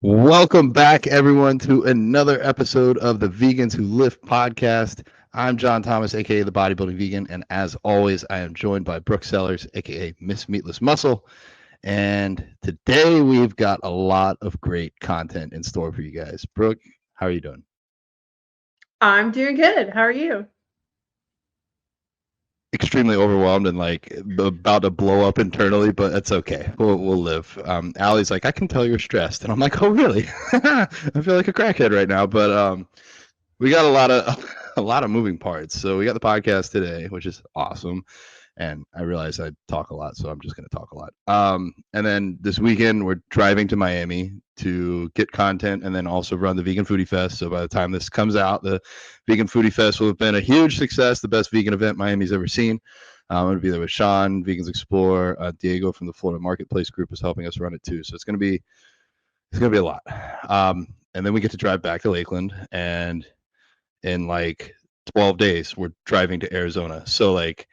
Welcome back, everyone, to another episode of the Vegans Who Lift podcast. I'm John Thomas, aka the Bodybuilding Vegan, and as always, I am joined by Brooke Sellers, aka Miss Meatless Muscle. And today we've got a lot of great content in store for you guys. Brooke, how are you doing? I'm doing good. How are you? Extremely overwhelmed and like about to blow up internally, but it's okay. We'll live. Allie's like, I can tell you're stressed, and I'm like, oh really? I feel like a crackhead right now, but we got a lot of a lot of moving parts. So we got the podcast today, which is awesome. And I realize I talk a lot, so I'm just going to talk a lot. And then this weekend we're driving to Miami to get content, and then also run the Vegan Foodie Fest. So by the time this comes out, the Vegan Foodie Fest will have been a huge success, the best vegan event Miami's ever seen. I'm going to be there with Sean, Vegans Explore. Diego from the Florida Marketplace Group is helping us run it too. So it's going to be a lot. And then we get to drive back to Lakeland, and in like 12 days we're driving to Arizona. So like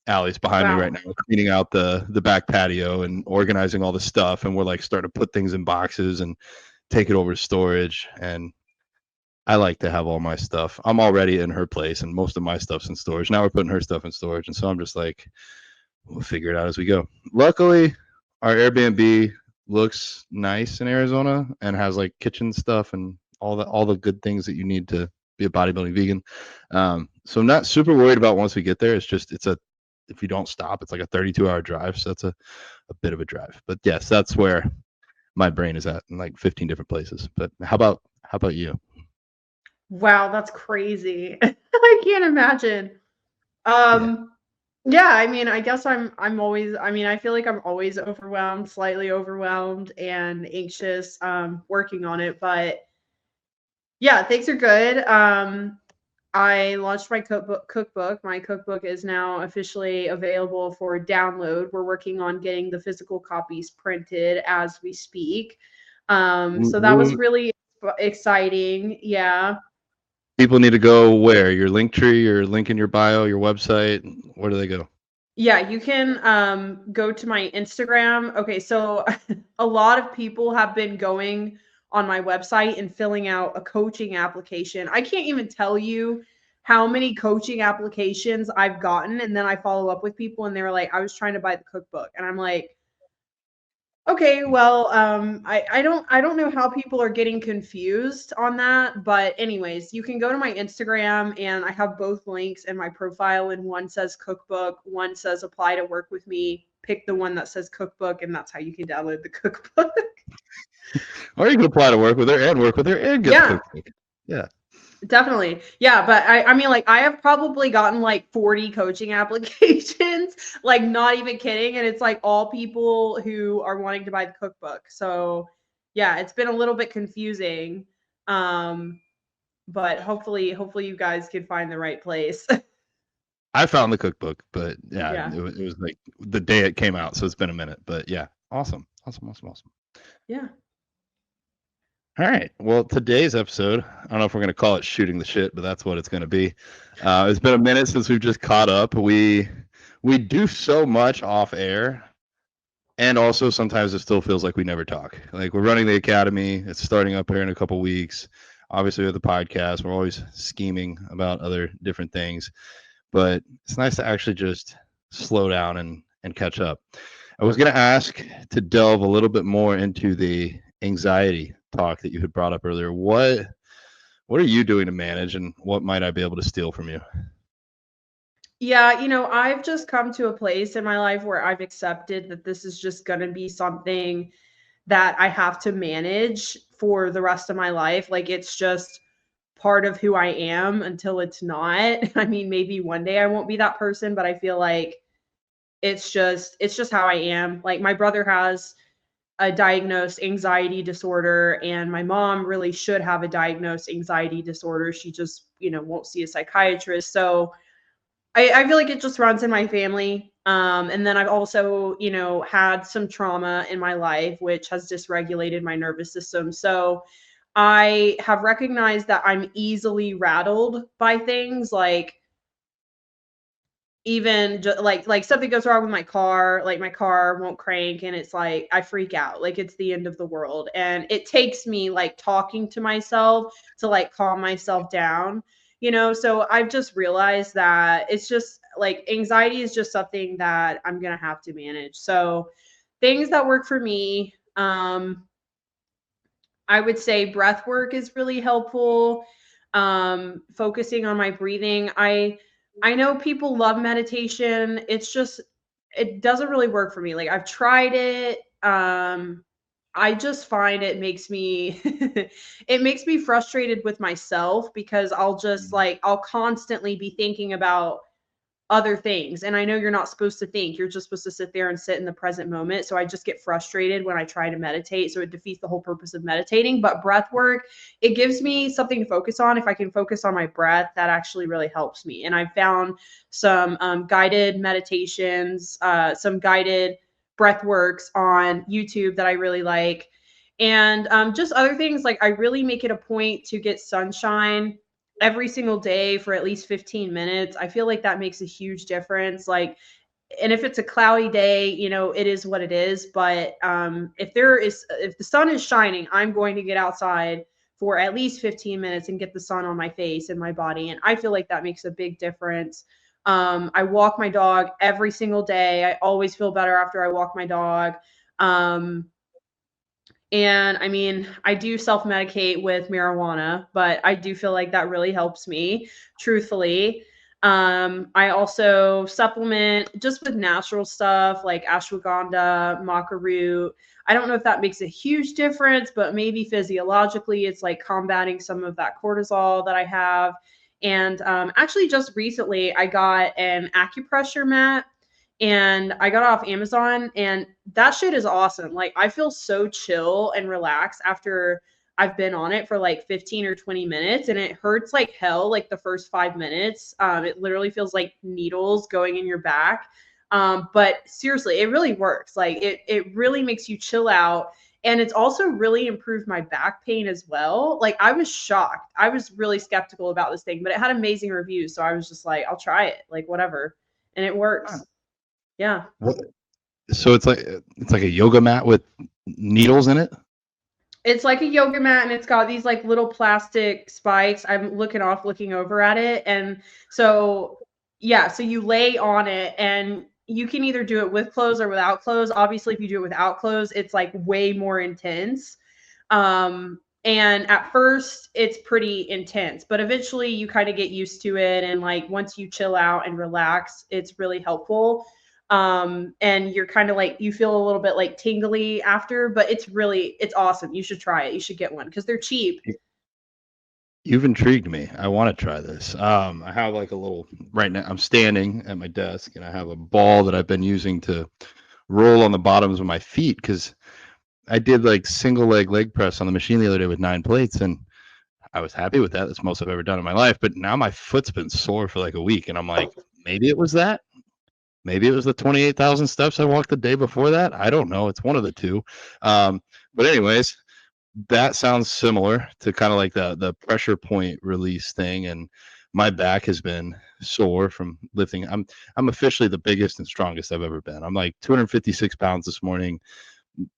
Allie's behind me right Wow. now, cleaning out the back patio and organizing all the stuff, and we're like starting to put things in boxes and take it over to storage. And I like to have all my stuff. I'm already in her place, and most of my stuff's in storage. Now we're putting her stuff in storage, and so I'm just like, we'll figure it out as we go. Luckily, our Airbnb looks nice in Arizona and has like kitchen stuff and all the good things that you need to be a bodybuilding vegan. So I'm not super worried about once we get there. It's a if you don't stop, it's like a 32-hour drive, so that's a bit of a drive. But yes, that's where my brain is at in like 15 different places. But how about you? Wow, that's crazy. I can't imagine. Yeah. Um, yeah, I mean, I guess I'm always I mean, I feel like I'm always overwhelmed, slightly overwhelmed and anxious, working on it, but yeah, things are good. I launched my cookbook. My cookbook is now officially available for download. We're working on getting the physical copies printed as we speak. So that was Woo. really exciting. Yeah. People need to go where? Your link tree, your link in your bio, your website. Where do they go? Yeah, you can go to my Instagram. Okay, so a lot of people have been going on my website and filling out a coaching application. I can't even tell you how many coaching applications I've gotten, and then I follow up with people and they were like, I was trying to buy the cookbook. And I'm like, okay, well, I don't know how people are getting confused on that, but anyways, you can go to my Instagram and I have both links in my profile, and one says cookbook, one says apply to work with me. Pick the one that says cookbook, and that's how you can download the cookbook. Or you can apply to work with her and get the Yeah, cookbook. Yeah. definitely. Yeah, but I mean, like, I have probably gotten like 40 coaching applications, like, not even kidding. And it's like all people who are wanting to buy the cookbook. So yeah, it's been a little bit confusing. Um, but hopefully you guys can find the right place. I found the cookbook, but yeah, Yeah. it was like the day it came out, so it's been a minute. But yeah, awesome, awesome, awesome, awesome. Yeah. All right, well, today's episode, I don't know if we're gonna call it shooting the shit, but that's what it's gonna be. It's been a minute since we've just caught up. We do so much off air, and also sometimes it still feels like we never talk. Like we're running the academy, it's starting up here in a couple weeks. Obviously, with the podcast, we're always scheming about other different things, but it's nice to actually just slow down and catch up. I was going to ask to delve a little bit more into the anxiety talk that you had brought up earlier. What are you doing to manage, and what might I be able to steal from you? Yeah, I've just come to a place in my life where I've accepted that this is just going to be something that I have to manage for the rest of my life. Like, it's just part of who I am until it's not. I mean, maybe one day I won't be that person, but I feel like it's just how I am. Like, my brother has a diagnosed anxiety disorder, and my mom really should have a diagnosed anxiety disorder. She just, won't see a psychiatrist. So I feel like it just runs in my family. And then I've also, had some trauma in my life, which has dysregulated my nervous system. So I have recognized that I'm easily rattled by things. Like, even like something goes wrong with my car, like my car won't crank, and it's like I freak out, like it's the end of the world. And it takes me like talking to myself to like calm myself down, so I've just realized that it's just like anxiety is just something that I'm gonna have to manage. So things that work for me, I would say breath work is really helpful. Focusing on my breathing. I know people love meditation. It's just it doesn't really work for me. Like I've tried it. I just find it makes me it makes me frustrated with myself because I'll constantly be thinking about other things. And I know you're not supposed to think. You're just supposed to sit there and sit in the present moment. So I just get frustrated when I try to meditate. So it defeats the whole purpose of meditating. But breath work, it gives me something to focus on. If I can focus on my breath, that actually really helps me. And I found some guided meditations, some guided breath works on YouTube that I really like. And just other things, like I really make it a point to get sunshine every single day for at least 15 minutes. I feel like that makes a huge difference. Like, and if it's a cloudy day, it is what it is. But if the sun is shining, I'm going to get outside for at least 15 minutes and get the sun on my face and my body. And I feel like that makes a big difference. I walk my dog every single day. I always feel better after I walk my dog. And I mean, I do self medicate with marijuana, but I do feel like that really helps me, truthfully. I also supplement just with natural stuff like ashwagandha, maca root. I don't know if that makes a huge difference, but maybe physiologically, it's like combating some of that cortisol that I have. And actually, just recently, I got an acupressure mat and I got off Amazon, and that shit is awesome. Like I feel so chill and relaxed after I've been on it for like 15 or 20 minutes, and it hurts like hell like the first 5 minutes. It literally feels like needles going in your back. But seriously, it really works. Like it really makes you chill out. And it's also really improved my back pain as well. Like I was shocked. I was really skeptical about this thing, but it had amazing reviews. So I was just like, I'll try it, like whatever. And it works. Yeah. What? So it's like a yoga mat with needles in it. It's like a yoga mat and it's got these like little plastic spikes. I'm looking over at it. And so, yeah, so you lay on it and you can either do it with clothes or without clothes. Obviously, if you do it without clothes, it's like way more intense. And at first, it's pretty intense, but eventually you kind of get used to it. And like once you chill out and relax, it's really helpful. And you're kind of like you feel a little bit like tingly after, but it's awesome. You should try it. You should get one because they're cheap. You've intrigued me. I want to try this. I have like a little right now. I'm standing at my desk and I have a ball that I've been using to roll on the bottoms of my feet because I did like single leg press on the machine the other day with 9 plates, and I was happy with that. That's the most I've ever done in my life. But now my foot's been sore for like a week, and I'm like, maybe it was that. Maybe it was the 28,000 steps I walked the day before that. I don't know. It's one of the two. But anyways, that sounds similar to kind of like the pressure point release thing. And my back has been sore from lifting. I'm officially the biggest and strongest I've ever been. I'm like 256 pounds this morning,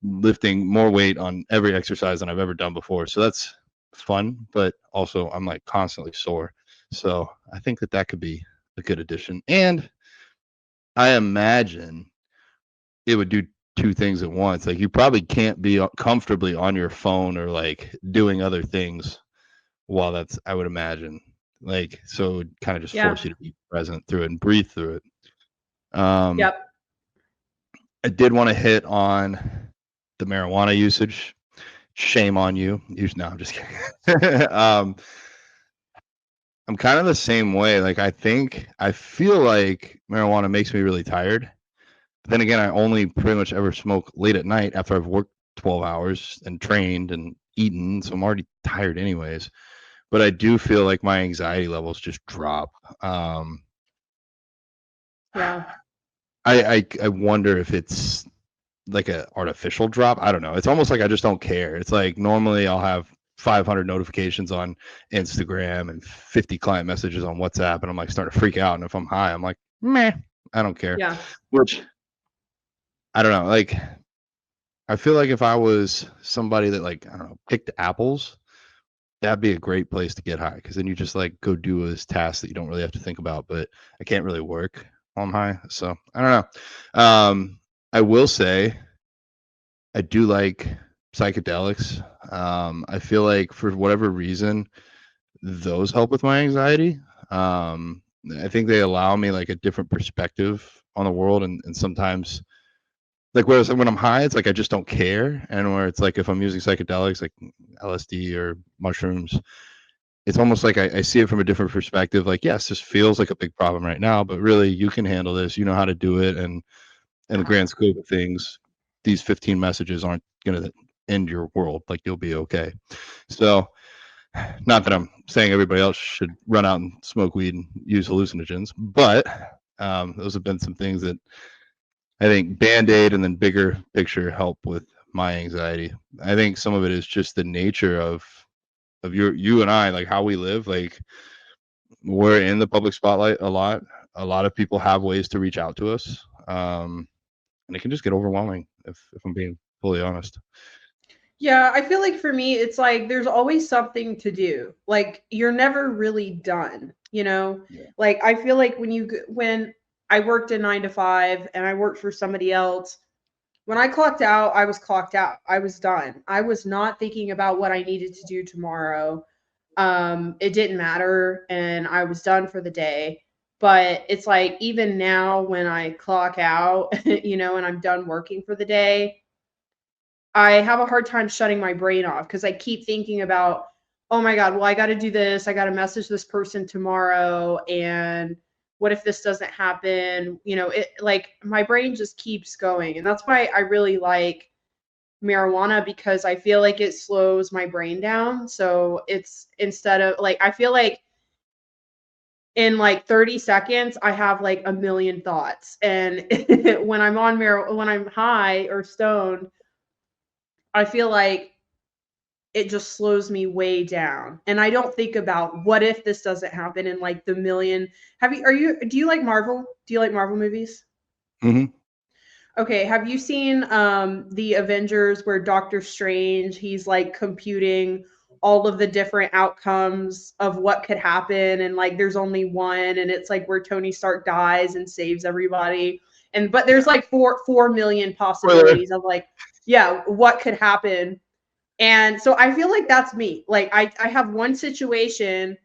lifting more weight on every exercise than I've ever done before. So that's fun, but also I'm like constantly sore. So I think that could be a good addition. And I imagine it would do 2 things at once. Like you probably can't be comfortably on your phone or like doing other things while that's, I would imagine. Like, so it would kind of just force you to be present through it and breathe through it. Yep. I did want to hit on the marijuana usage. Shame on you. No, I'm just kidding. I'm kind of the same way. Like I feel like marijuana makes me really tired. But then again, I only pretty much ever smoke late at night after I've worked 12 hours and trained and eaten, so I'm already tired anyways. But I do feel like my anxiety levels just drop. Yeah. I wonder if it's like an artificial drop. I don't know. It's almost like I just don't care. It's like normally I'll have 500 notifications on Instagram and 50 client messages on WhatsApp, and I'm like starting to freak out. And if I'm high, I'm like, meh, I don't care. Yeah. Which I don't know. Like, I feel like if I was somebody that, like, I don't know, picked apples, that'd be a great place to get high because then you just like go do this task that you don't really have to think about. But I can't really work while I'm high, so I don't know. I will say I do like psychedelics. I feel like for whatever reason, those help with my anxiety. I think they allow me like a different perspective on the world, and sometimes like whereas when I'm high, it's like I just don't care, and where it's like if I'm using psychedelics like LSD or mushrooms, it's almost like I see it from a different perspective. Like, yes, this feels like a big problem right now, but really you can handle this. You know how to do it, and in the grand scope of things, these 15 messages aren't going to end your world. Like, you'll be okay. So, not that I'm saying everybody else should run out and smoke weed and use hallucinogens, but those have been some things that I think Band-Aid and then bigger picture help with my anxiety. I think some of it is just the nature of you and I, like how we live. Like, we're in the public spotlight a lot. A lot of people have ways to reach out to us, and it can just get overwhelming if I'm being fully honest. Yeah, I feel like for me, it's like there's always something to do. Like you're never really done, you know? Yeah. Like I feel like when I worked a 9 to 5 and I worked for somebody else, when I clocked out, I was clocked out. I was done. I was not thinking about what I needed to do tomorrow. It didn't matter and I was done for the day. But it's like even now when I clock out, you know, and I'm done working for the day, I have a hard time shutting my brain off because I keep thinking about, oh my God, well, I got to do this. I got to message this person tomorrow. And what if this doesn't happen? You know, it like my brain just keeps going. And that's why I really like marijuana because I feel like it slows my brain down. So it's instead of like, I feel like in like 30 seconds, I have like a million thoughts. And when I'm high or stoned, I feel like it just slows me way down. And I don't think about what if this doesn't happen in like the million. Do you like Marvel? Do you like Marvel movies? Mm-hmm. Okay, have you seen the Avengers where Doctor Strange, he's like computing all of the different outcomes of what could happen and like there's only one and it's like where Tony Stark dies and saves everybody. And but there's like 4 million Spoiler. possibilities of like yeah, what could happen. And so I feel like that's me. Like I have one situation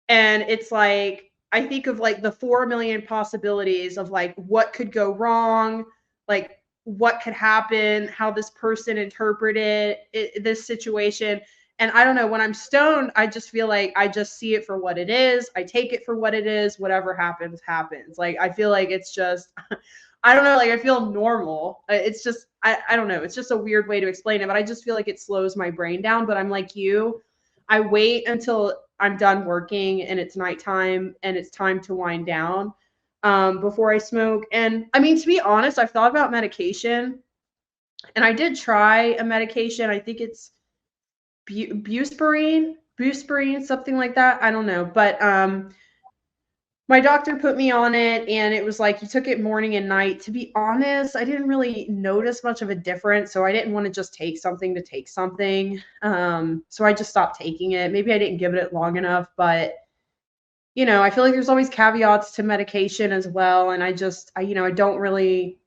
and it's like I think of like the 4 million possibilities of like what could go wrong, like what could happen, how this person interpreted this situation. And I don't know, when I'm stoned, I just feel like I just see it for what it is. I take it for what it is. Whatever happens, happens. Like I feel like it's just I don't know, like I feel normal. It's just I don't know. It's just a weird way to explain it, but I just feel like it slows my brain down. But I'm like you. I wait until I'm done working and it's nighttime and it's time to wind down before I smoke. And I mean, to be honest, I've thought about medication and I did try a medication. I think it's buspirine, something like that. I don't know. But my doctor put me on it and it was like you took it morning and night. To be honest, I didn't really notice much of a difference, so I didn't want to just take something to take something. So I just stopped taking it. Maybe I didn't give it long enough, but you know, I feel like there's always caveats to medication as well, and I don't really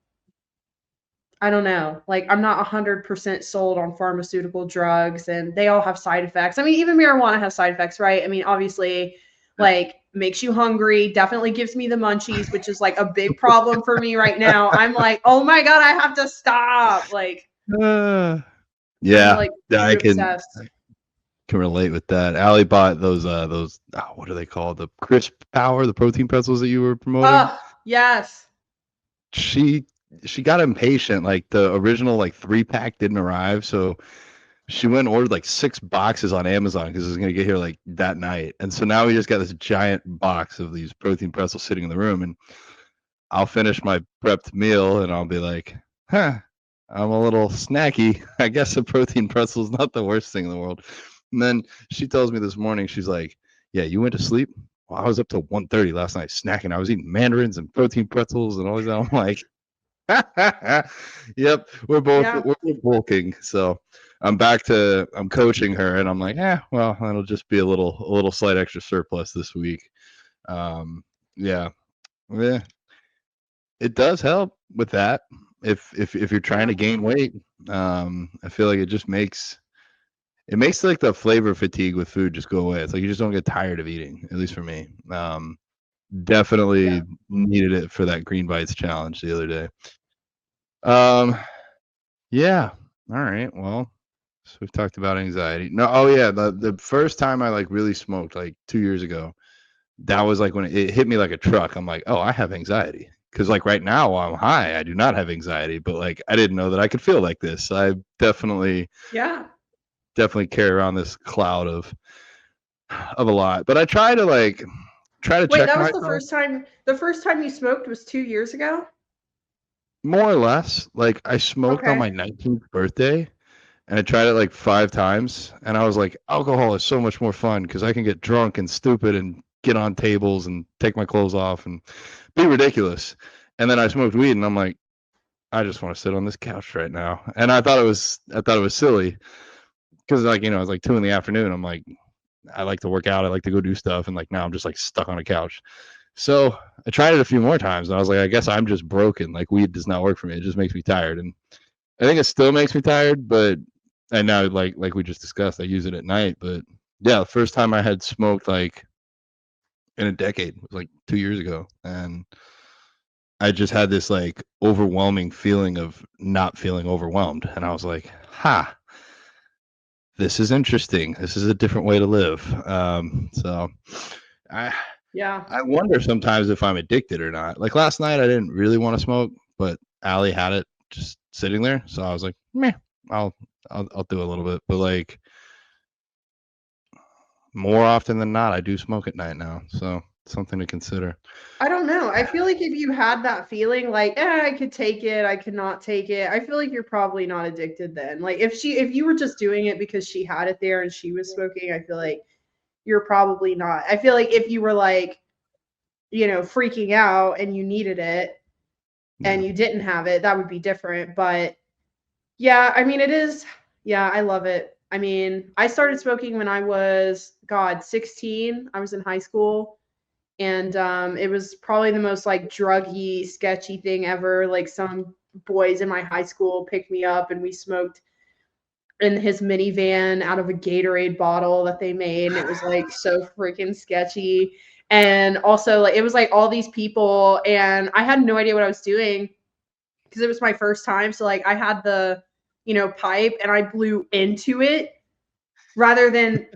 I don't know. Like I'm not 100% sold on pharmaceutical drugs and they all have side effects. I mean, even marijuana has side effects, right? I mean, obviously like makes you hungry, definitely gives me the munchies, which is like a big problem for me right now. I'm like, "Oh my god, I have to stop." Like I'm Yeah, like yeah, food obsessed. I can relate with that. Allie bought those what are they called? The crisp power, the protein pretzels that you were promoting. Oh, yes. She she got impatient. Like the original like 3-pack didn't arrive, so she went and ordered like 6 boxes on Amazon because it was gonna get here like that night. And so now we just got this giant box of these protein pretzels sitting in the room, and I'll finish my prepped meal and I'll be like, huh, I'm a little snacky. I guess a protein pretzel is not the worst thing in the world. And then she tells me this morning, she's like, yeah, you went to sleep well, I was up to 1:30 last night snacking. I was eating mandarins and protein pretzels and all that. I'm like, yep, Yeah. we're bulking. So I'm coaching her, and I'm like, well, that'll just be a little slight extra surplus this week. Yeah, yeah, it does help with that. If you're trying to gain weight, I feel like it makes like the flavor fatigue with food just go away. It's like you just don't get tired of eating, at least for me. Yeah. Definitely needed it for that green bites challenge the other day. Yeah. All right. Well, so we've talked about anxiety. No, oh yeah, the first time I like really smoked like 2 years ago, that was like when it hit me like a truck. I'm like, oh, I have anxiety. Because like right now while I'm high, I do not have anxiety, but like I didn't know that I could feel like this. I Yeah. definitely carry around this cloud of a lot. But I try to Wait, check that was myself the first time you smoked was 2 years ago? more or less. Like I smoked on Okay. my 19th birthday and I tried it like 5 times, and I was like, alcohol is so much more fun because I can get drunk and stupid and get on tables and take my clothes off and be ridiculous. And then I smoked weed, and I'm like, I just want to sit on this couch right now. And I thought it was silly because like it's like 2 in the afternoon. I'm like, I like to work out, I like to go do stuff, and like now I'm just like stuck on a couch. So I tried it a few more times, and I was like, I guess I'm just broken. Like weed does not work for me. It just makes me tired, and I think it still makes me tired, but and now like we just discussed, I use it at night. But yeah, the first time I had smoked like in a decade was like 2 years ago, and I just had this like overwhelming feeling of not feeling overwhelmed, and I was like, "Ha, this is interesting. This is a different way to live." So I Yeah. I wonder sometimes if I'm addicted or not. Like last night, I didn't really want to smoke, but Allie had it just sitting there, so I was like, "Meh, I'll I'll do a little bit." But like more often than not, I do smoke at night now, so something to consider. I don't know. I feel like if you had that feeling like, I could take it, I could not take it, I feel like you're probably not addicted then. Like if you were just doing it because she had it there and she was smoking, I feel like you're probably not. I feel like if you were like, freaking out and you needed it Yeah. and you didn't have it, that would be different. But yeah, I mean, it is. Yeah, I love it. I mean, I started smoking when I was, God, 16. I was in high school. And it was probably the most like druggy, sketchy thing ever. Like some boys in my high school picked me up and we smoked in his minivan out of a Gatorade bottle that they made. And it was like so freaking sketchy. And also, like, it was like all these people, and I had no idea what I was doing because it was my first time. So, like, I had the, pipe and I blew into it rather than,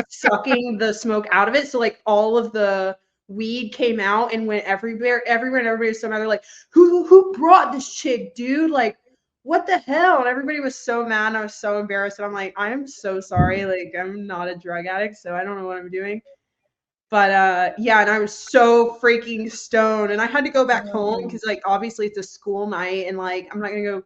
sucking the smoke out of it. So, like, all of the weed came out and went everywhere, and everybody was so mad. They're like, who brought this chick, dude? Like, what the hell? And everybody was so mad, and I was so embarrassed. And I'm like, I am so sorry. Like, I'm not a drug addict, so I don't know what I'm doing. But yeah, and I was so freaking stoned, and I had to go back home because like obviously it's a school night, and like I'm not gonna go.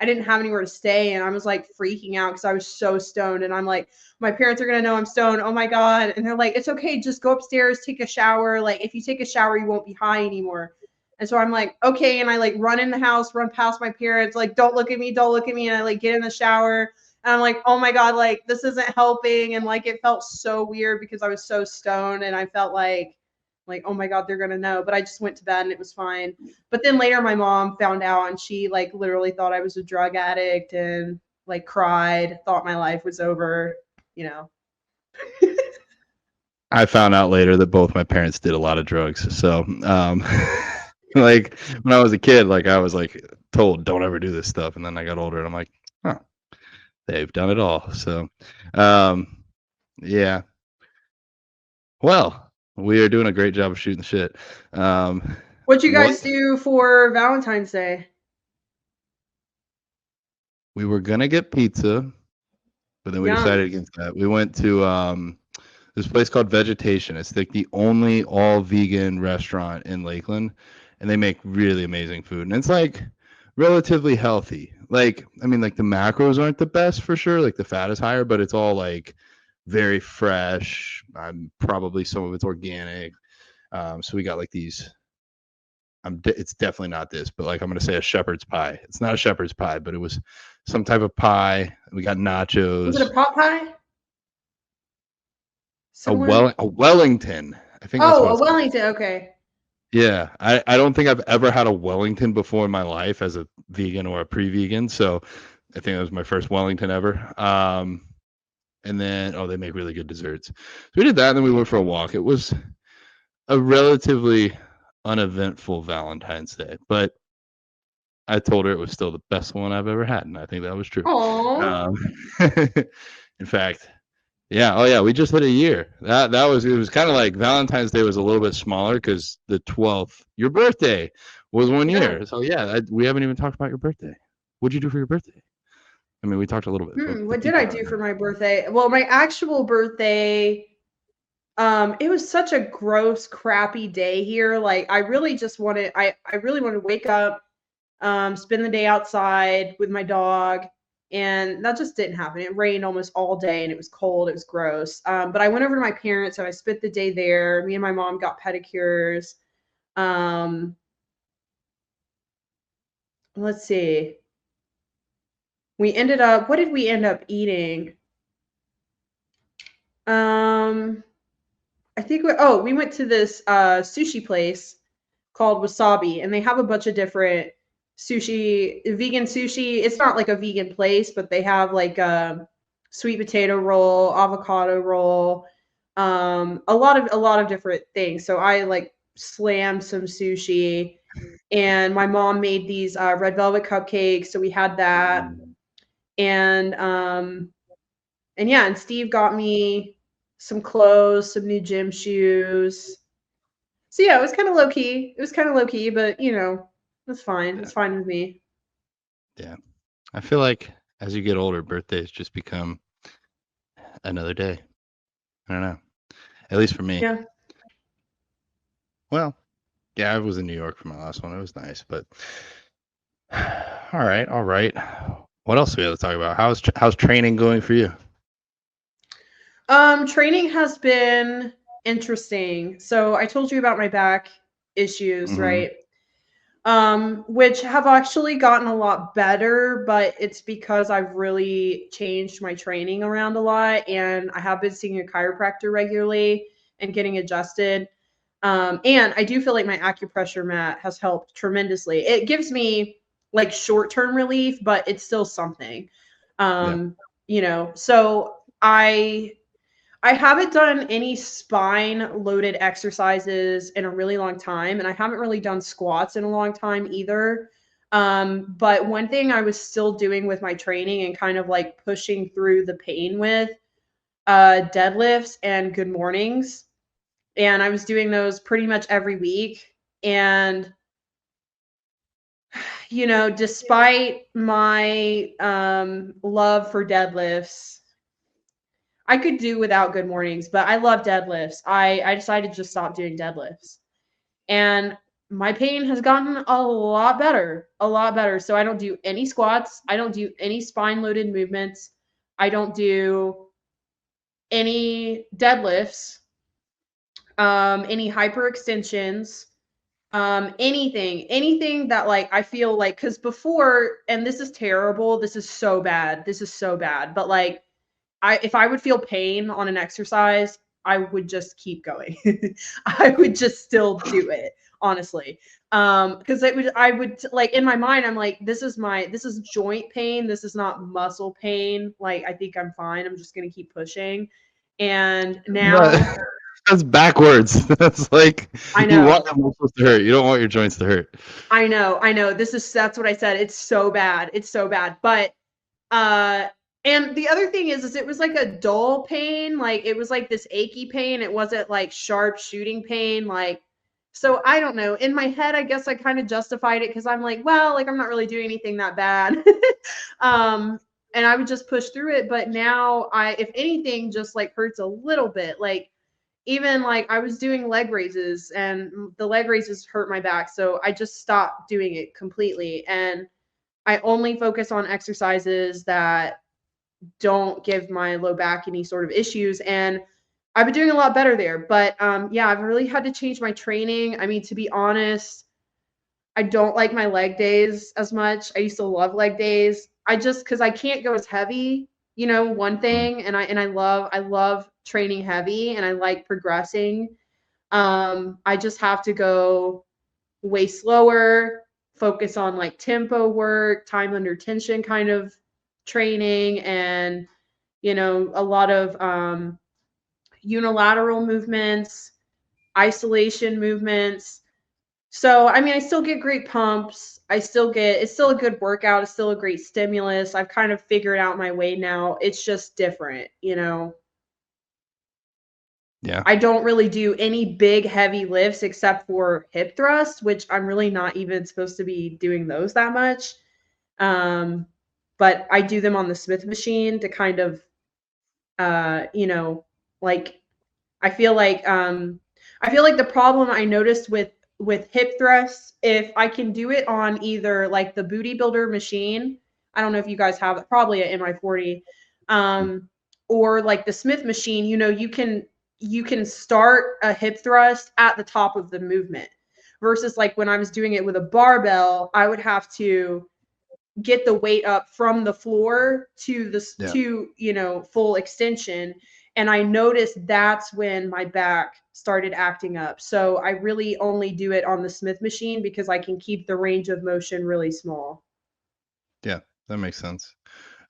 I didn't have anywhere to stay, and I was like freaking out because I was so stoned, and I'm like, my parents are gonna know I'm stoned. Oh my god! And they're like, it's okay, just go upstairs, take a shower. Like if you take a shower, you won't be high anymore. And so I'm like, okay, and I like run in the house, run past my parents, like don't look at me, don't look at me, and I like get in the shower, and I'm like, oh my God, like this isn't helping. And like it felt so weird because I was so stoned and I felt like, oh my God, they're gonna know. But I just went to bed and it was fine. But then later my mom found out and she like literally thought I was a drug addict and like cried, thought my life was over, you know. I found out later that both my parents did a lot of drugs. So, like when I was a kid, like I was like told, don't ever do this stuff. And then I got older and I'm like, huh, they've done it all. So, um, yeah. Well, we are doing a great job of shooting the shit. What'd you What guys do for Valentine's Day? we were gonna get pizza, but then we Yum. decided against that. We went to this place called Vegetation. It's like the only all vegan restaurant in Lakeland, and they make really amazing food. And it's like relatively healthy. Like, I mean, like the macros aren't the best for sure. Like the fat is higher, but it's all like very fresh. Probably some of it's organic. So we got like these. It's definitely not this, but like I'm gonna say a shepherd's pie. It's not a shepherd's pie, but it was some type of pie. We got Was it a nachos. pot pie? Similar? A Wellington. I think that's Oh, what a it's called. Wellington. Okay. Yeah, I don't think I've ever had a Wellington before in my life as a vegan or a pre-vegan. So I think that was my first Wellington ever. And then they make really good desserts. So we did that, and then we went for a walk. It was a relatively uneventful Valentine's Day, but I told her it was still the best one I've ever had, and I think that was true. Oh. Um, in fact, yeah. Oh, yeah. We just hit a year. That was it. Was kind of like Valentine's Day was a little bit smaller because the 12th, your birthday, was 1 year. Yeah. So yeah, we haven't even talked about your birthday. What'd you do for your birthday? I mean, we talked a little bit, but the What did I people want do to for know. my birthday? Well, my actual birthday, it was such a gross, crappy day here. Like I really just wanted I really wanted to wake up, spend the day outside with my dog, and that just didn't happen. It rained almost all day and it was cold, it was gross. But I went over to my parents and I spent the day there. Me and my mom got pedicures. Um, let's see. What did we end up eating? Um, I think we went to this sushi place called Wasabi, and they have a bunch of different vegan sushi. It's not like a vegan place, but they have like a sweet potato roll, avocado roll, a lot of different things. So I like slammed some sushi, and my mom made these red velvet cupcakes, so we had that, and yeah, and Steve got me some clothes, some new gym shoes. So yeah, it was kind of low key. It was kind of low key, but that's fine. Yeah, It's fine with me. yeah. I feel like as you get older, birthdays just become another day. I don't know. At least for me. Yeah. Well, yeah, I was in New York for my last one. It was nice, but all right, all right. What else do we have to talk about? How's training going for you? Training has been interesting. So I told you about my back issues, Mm-hmm. right? Which have actually gotten a lot better, but it's because I've really changed my training around a lot, and I have been seeing a chiropractor regularly and getting adjusted. And I do feel like my acupressure mat has helped tremendously. It gives me like short-term relief, but it's still something. Yeah. So I haven't done any spine loaded exercises in a really long time, and I haven't really done squats in a long time either. But one thing I was still doing with my training and kind of like pushing through the pain with deadlifts and good mornings. And I was doing those pretty much every week. And despite my love for deadlifts, I could do without good mornings, but I love deadlifts. I decided to just stop doing deadlifts. And my pain has gotten a lot better, a lot better. So I don't do any squats. I don't do any spine loaded movements. I don't do any deadlifts, any hyperextensions, anything that like I feel like, because before, and this is terrible, this is so bad, but like if I would feel pain on an exercise, I would just keep going. I would just still do it, honestly. Because I would like in my mind, I'm like, this is joint pain. This is not muscle pain. Like, I think I'm fine. I'm just gonna keep pushing. And now That's backwards. That's like I you want know, your muscles to hurt. You don't want your joints to hurt. I know. That's what I said. It's so bad. It's so bad. But uh and the other thing is it was like a dull pain, like it was like this achy pain. It wasn't like sharp shooting pain, like, so I don't know. In my head, I guess I kind of justified it because I'm like, well, like I'm not really doing anything that bad. um and I would just push through it. But now if anything, just like hurts a little bit. Like even like I was doing leg raises and the leg raises hurt my back. So I just stopped doing it completely. And I only focus on exercises that don't give my low back any sort of issues. And I've been doing a lot better there. But yeah, I've really had to change my training. I mean, to be honest, I don't like my leg days as much. I used to love leg days. I just because I can't go as heavy, one thing, and I love training heavy and I like progressing. I just have to go way slower, focus on like tempo work, time under tension kind of training, and a lot of unilateral movements, isolation movements. So, I mean, I still get great pumps. It's still a good workout. It's still a great stimulus. I've kind of figured out my way now. It's just different. Yeah. I don't really do any big heavy lifts except for hip thrusts, which I'm really not even supposed to be doing those that much. But I do them on the Smith machine to kind of, like I feel like the problem I noticed with hip thrusts, if I can do it on either like the Booty Builder machine, I don't know if you guys have it, probably at MI40, or like the Smith machine, you can start a hip thrust at the top of the movement versus like when I was doing it with a barbell, I would have to get the weight up from the floor to full extension. And I noticed that's when my back started acting up. So I really only do it on the Smith machine because I can keep the range of motion really small. Yeah, that makes sense.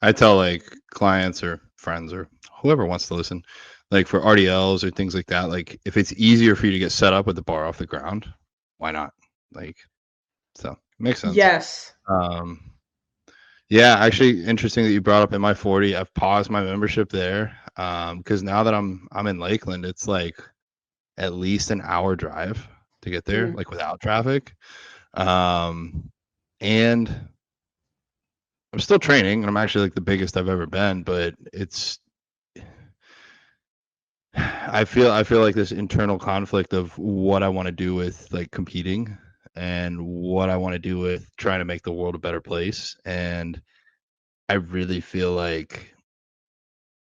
I tell like clients or friends or whoever wants to listen, like for RDLs or things like that, like if it's easier for you to get set up with the bar off the ground, why not? Like, so makes sense. Yes. Yeah, actually interesting that you brought up MI40. I've paused my membership there because now that I'm in Lakeland, it's like at least an hour drive to get there, like without traffic. And I'm still training, and I'm actually like the biggest I've ever been, but I feel like this internal conflict of what I want to do with like competing and what I want to do with trying to make the world a better place. And I really feel like,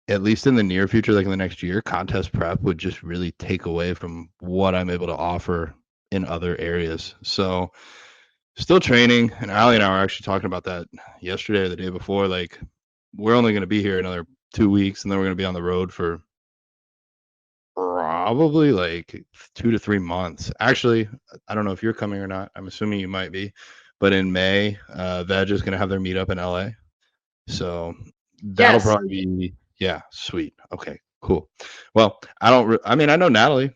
at least in the near future, like in the next year, contest prep would just really take away from what I'm able to offer in other areas. So still training, and Allie and I were actually talking about that yesterday or the day before. Like, we're only going to be here another 2 weeks, and then we're going to be on the road for probably like 2 to 3 months. Actually, I don't know if you're coming or not. I'm assuming you might be, but in May, Veg is going to have their meetup in LA. So that'll probably be, yeah, sweet. Okay, cool. Well, I know Natalie,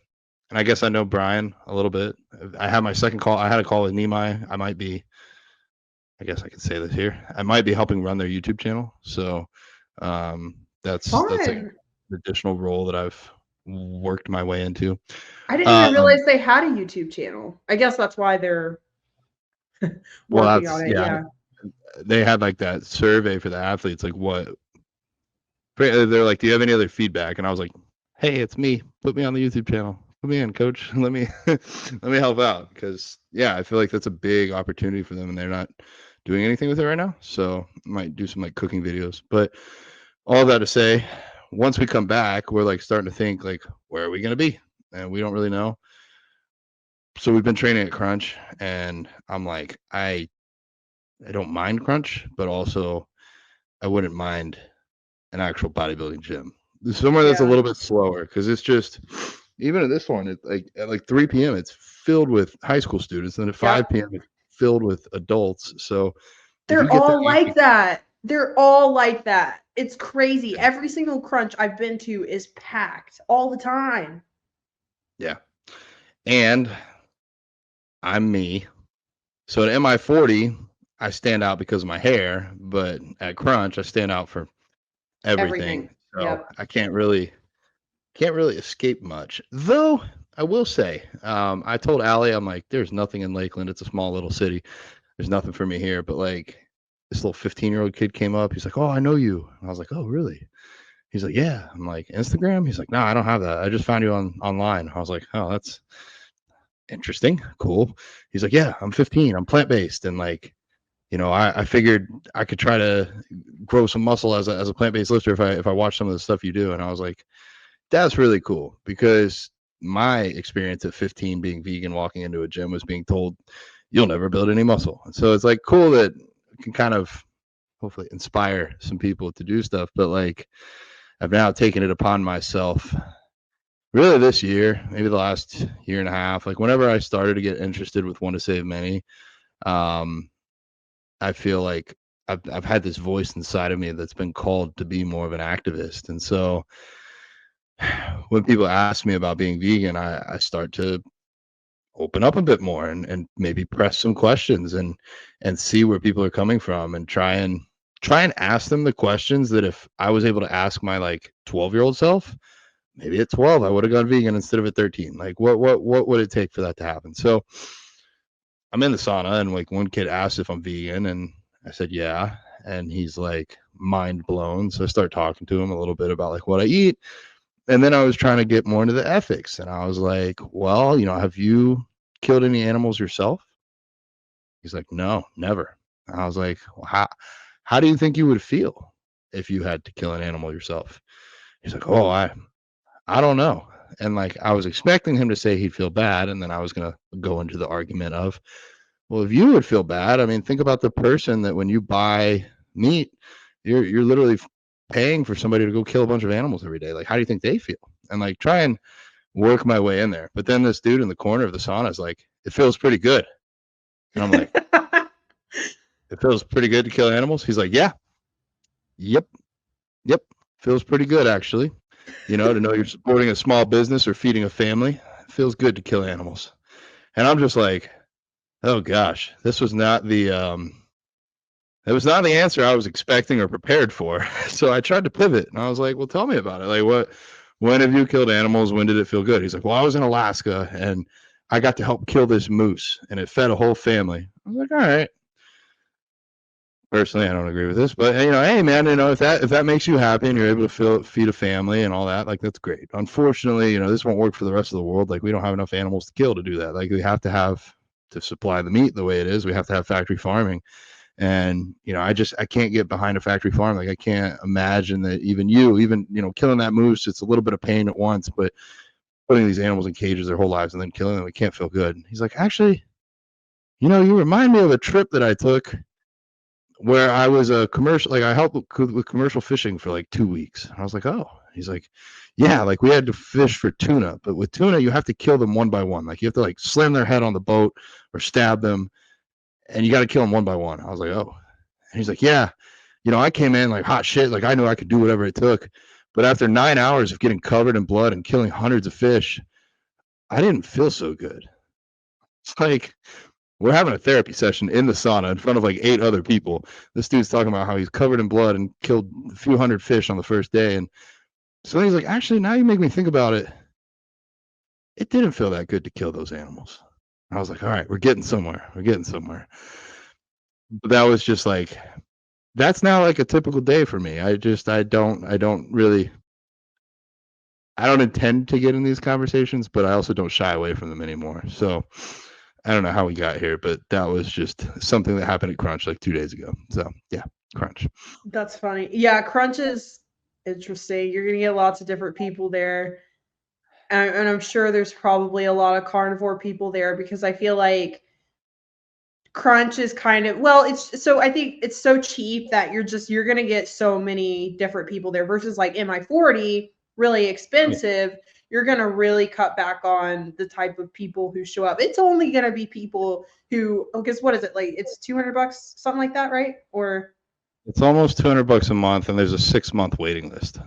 and I guess I know Brian a little bit. I had my second call. I had a call with Nimai. I guess I can say this here. I might be helping run their YouTube channel. So that's like an additional role that I've worked my way into. I didn't even realize they had a YouTube channel. I guess that's why they're working on it. Yeah. They had like that survey for the athletes, like they're like, do you have any other feedback? And I was like, hey, it's me. Put me on the YouTube channel. Put me in, coach. Let me help out, because yeah, I feel like that's a big opportunity for them, and they're not doing anything with it right now. So I might do some like cooking videos. But all that to say, once we come back, we're like starting to think like, where are we going to be? And we don't really know. So we've been training at Crunch, and I'm like, I don't mind Crunch, but also I wouldn't mind an actual bodybuilding gym, somewhere that's a little bit slower, because it's just, even at this one, it's like at like 3 p.m. it's filled with high school students, and at 5 p.m. it's filled with adults. So they're all like that. They're all like that. It's crazy. Every single Crunch I've been to is packed all the time. Yeah. And I'm me. So at MI40, I stand out because of my hair, but at Crunch, I stand out for everything. So I can't really escape much. Though I will say, I told Allie, I'm like, there's nothing in Lakeland. It's a small little city. There's nothing for me here. But like, this little 15-year-old kid came up. He's like, oh, I know you. And I was like, oh, really? He's like, yeah. I'm like, Instagram? He's like, no, I don't have that. I just found you online. I was like, oh, that's interesting. Cool. He's like, yeah, I'm 15. I'm plant-based. And like, I figured I could try to grow some muscle as a plant-based lifter if I watch some of the stuff you do. And I was like, that's really cool, because my experience at 15 being vegan, walking into a gym, was being told you'll never build any muscle. And so it's like cool that it can kind of hopefully inspire some people to do stuff. But like, I've now taken it upon myself really this year, maybe the last year and a half, like whenever I started to get interested with One to Save Many, um, I feel like I've had this voice inside of me that's been called to be more of an activist. And so when people ask me about being vegan, I start to open up a bit more and maybe press some questions and see where people are coming from, and try and ask them the questions that if I was able to ask my like 12-year-old self, maybe at 12 I would have gone vegan instead of at 13. Like what would it take for that to happen? So I'm in the sauna, and like one kid asked if I'm vegan, and I said yeah, and he's like mind blown. So I start talking to him a little bit about like what I eat, and then I was trying to get more into the ethics, and I was like, well, have you killed any animals yourself? He's like, no, never. And I was like, well, how do you think you would feel if you had to kill an animal yourself? He's like, oh, I don't know. And like, I was expecting him to say he'd feel bad, and then I was gonna go into the argument of, well, if you would feel bad, I mean, think about the person that when you buy meat, you're literally paying for somebody to go kill a bunch of animals every day. Like, how do you think they feel? And like, try and work my way in there. But then this dude in the corner of the sauna is like, it feels pretty good. And I'm like, it feels pretty good to kill animals? He's like, yeah, yep, feels pretty good actually. To know you're supporting a small business or feeding a family, it feels good to kill animals. And I'm just like, oh gosh, this was not the answer I was expecting or prepared for. So I tried to pivot, and I was like, well, tell me about it. Like, when have you killed animals? When did it feel good? He's like, well, I was in Alaska and I got to help kill this moose, and it fed a whole family. I was like, all right. Personally, I don't agree with this, but hey man, if that makes you happy and you're able to feed a family and all that, like that's great. Unfortunately, this won't work for the rest of the world. Like, we don't have enough animals to kill to do that. Like, we have to supply the meat the way it is. We have to have factory farming. And I can't get behind a factory farm. Like, I can't imagine that even killing that moose, it's a little bit of pain at once, but putting these animals in cages their whole lives and then killing them, it can't feel good. He's like, actually, you remind me of a trip that I took where I was a commercial, like I helped with commercial fishing for like 2 weeks. I was like, oh. He's like, yeah, like we had to fish for tuna, but with tuna you have to kill them one by one. Like, you have to like slam their head on the boat or stab them, and you got to kill them one by one. I was like, oh. And he's like, yeah, I came in like hot shit. Like, I knew I could do whatever it took. But after 9 hours of getting covered in blood and killing hundreds of fish, I didn't feel so good. It's like, we're having a therapy session in the sauna in front of like 8 other people. This dude's talking about how he's covered in blood and killed a few hundred fish on the first day. And so he's like, actually, now you make me think about it. It didn't feel that good to kill those animals. I was like, all right, we're getting somewhere. But that was just like, that's now like a typical day for me. I don't intend to get in these conversations, but I also don't shy away from them anymore. So I don't know how we got here, but that was just something that happened at Crunch like 2 days ago. So yeah, Crunch. That's funny. Yeah, Crunch is interesting. You're gonna get lots of different people there. And I'm sure there's probably a lot of carnivore people there, because I feel like Crunch is kind of, well, it's so, I think it's so cheap that you're gonna get so many different people there, versus like MI40, really expensive. You're gonna really cut back on the type of people who show up. It's only gonna be people who, because what is it, like it's $200, something like that, right? Or it's almost $200 a month, and there's a 6-month waiting list.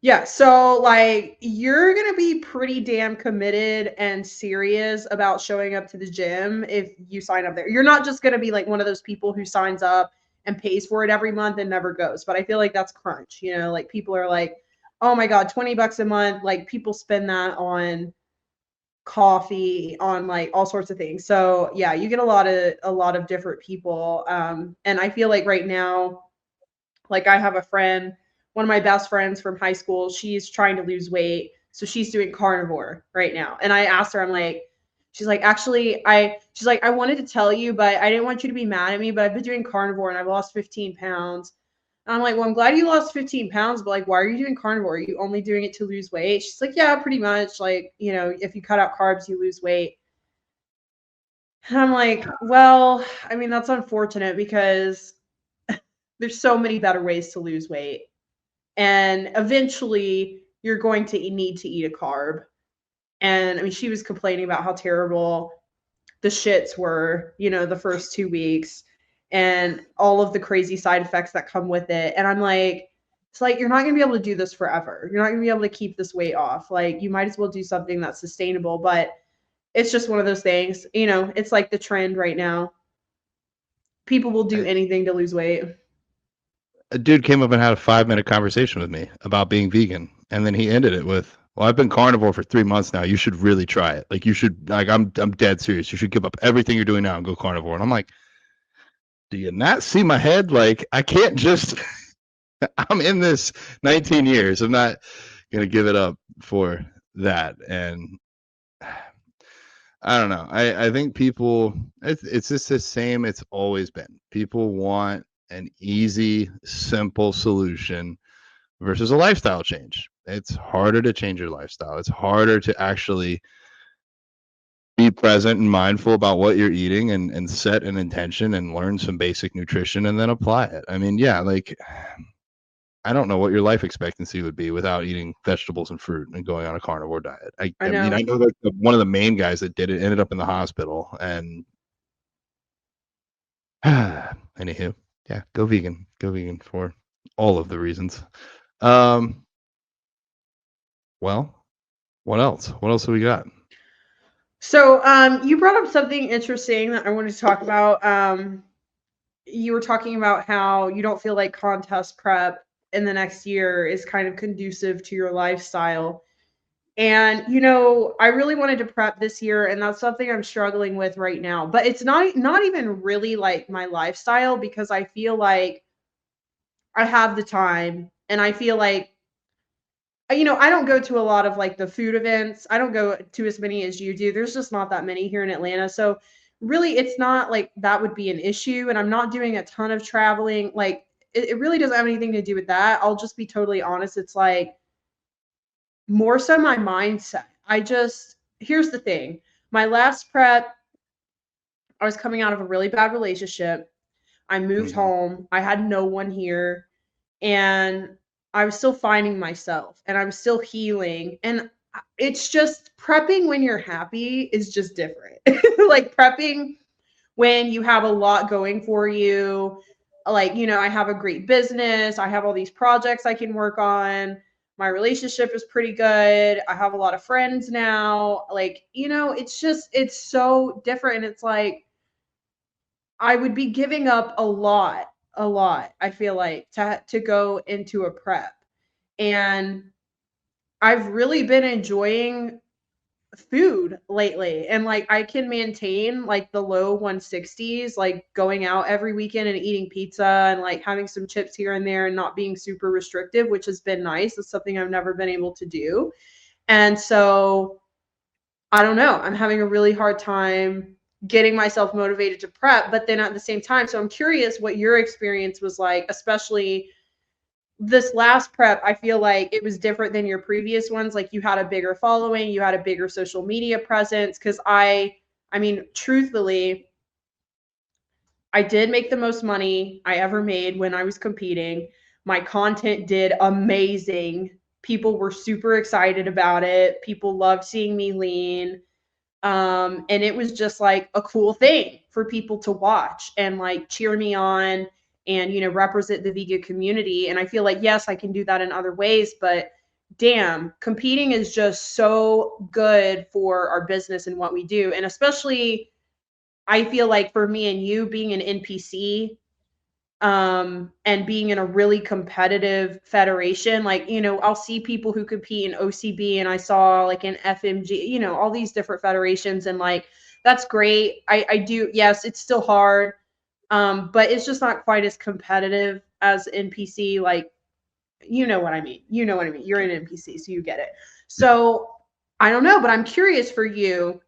yeah, so like you're gonna be pretty damn committed and serious about showing up to the gym if you sign up there. You're not just gonna be like one of those people who signs up and pays for it every month and never goes. But I feel like that's Crunch. Like people are like, oh my God, $20 a month. Like people spend that on coffee, on like all sorts of things. So yeah, you get a lot of different people. And I feel like right now, like I have a friend, one of my best friends from high school, she's trying to lose weight. So she's doing carnivore right now. And I asked her, I'm like, She's like, actually, she's like, I wanted to tell you, but I didn't want you to be mad at me, but I've been doing carnivore and I've lost 15 pounds. And I'm like, well, I'm glad you lost 15 pounds, but like, why are you doing carnivore? Are you only doing it to lose weight? She's like, yeah, pretty much. Like, you know, if you cut out carbs, you lose weight. And I'm like, well, I mean, that's unfortunate because there's so many better ways to lose weight. And eventually you're going to need to eat a carb. And I mean, she was complaining about how terrible the shits were, you know, the first 2 weeks and all of the crazy side effects that come with it. And I'm like, it's like, you're not going to be able to do this forever. You're not going to be able to keep this weight off. Like, you might as well do something that's sustainable. But it's just one of those things, you know, it's like the trend right now. People will do anything to lose weight. A dude came up and had a 5-minute conversation with me about being vegan, and then he ended it with, well, I've been carnivore for 3 months now. You should really try it. Like, you should, like, I'm dead serious. You should give up everything you're doing now and go carnivore. And I'm like, do you not see my head? Like, I can't just, I'm in this 19 years. I'm not going to give it up for that. And I don't know. I think people, it's just the same. It's always been. People want an easy, simple solution versus a lifestyle change. It's harder to change your lifestyle. It's harder to actually be present and mindful about what you're eating and set an intention and learn some basic nutrition and then apply it. I mean, yeah, like, I don't know what your life expectancy would be without eating vegetables and fruit and going on a carnivore diet. I mean, I know that one of the main guys that did it ended up in the hospital, and anywho, yeah, go vegan for all of the reasons. Well, what else? What else have we got? So, you brought up something interesting that I wanted to talk about. You were talking about how you don't feel like contest prep in the next year is kind of conducive to your lifestyle. And you know, I really wanted to prep this year, and that's something I'm struggling with right now. But it's not even really like my lifestyle because I feel like I have the time, and I feel like you know, I don't go to a lot of like the food events. I don't go to as many as you do. There's just not that many here in Atlanta. So really it's not like that would be an issue. And I'm not doing a ton of traveling. Like it really doesn't have anything to do with that. I'll just be totally honest. It's like more so my mindset. Here's the thing. My last prep, I was coming out of a really bad relationship. I moved home. I had no one here. And I was still finding myself and I'm still healing. And it's just prepping when you're happy is just different. Like prepping when you have a lot going for you. Like, you know, I have a great business, I have all these projects I can work on. My relationship is pretty good. I have a lot of friends now. Like, you know, it's so different. And it's like, I would be giving up a lot, I feel like, to go into a prep. And I've really been enjoying food lately. And like I can maintain like the low 160s, like going out every weekend and eating pizza and like having some chips here and there and not being super restrictive, which has been nice. It's something I've never been able to do. And so I don't know. I'm having a really hard time getting myself motivated to prep, but then at the same time, so I'm curious what your experience was like, especially this last prep. I feel like it was different than your previous ones. Like you had a bigger following, you had a bigger social media presence. Cause I mean, truthfully, I did make the most money I ever made when I was competing. My content did amazing. People were super excited about it. People loved seeing me lean. And it was just like a cool thing for people to watch and like cheer me on and, you know, represent the vegan community. And I feel like, yes, I can do that in other ways, but damn, competing is just so good for our business and what we do. And especially, I feel like for me and you being an NPC, and being in a really competitive federation, like, you know, I'll see people who compete in OCB and I saw like in FMG, you know, all these different federations, and like that's great. I do, yes, it's still hard. But it's just not quite as competitive as NPC. Like, you know what I mean. You know what I mean. You're an NPC, so you get it. So I don't know, but I'm curious for you,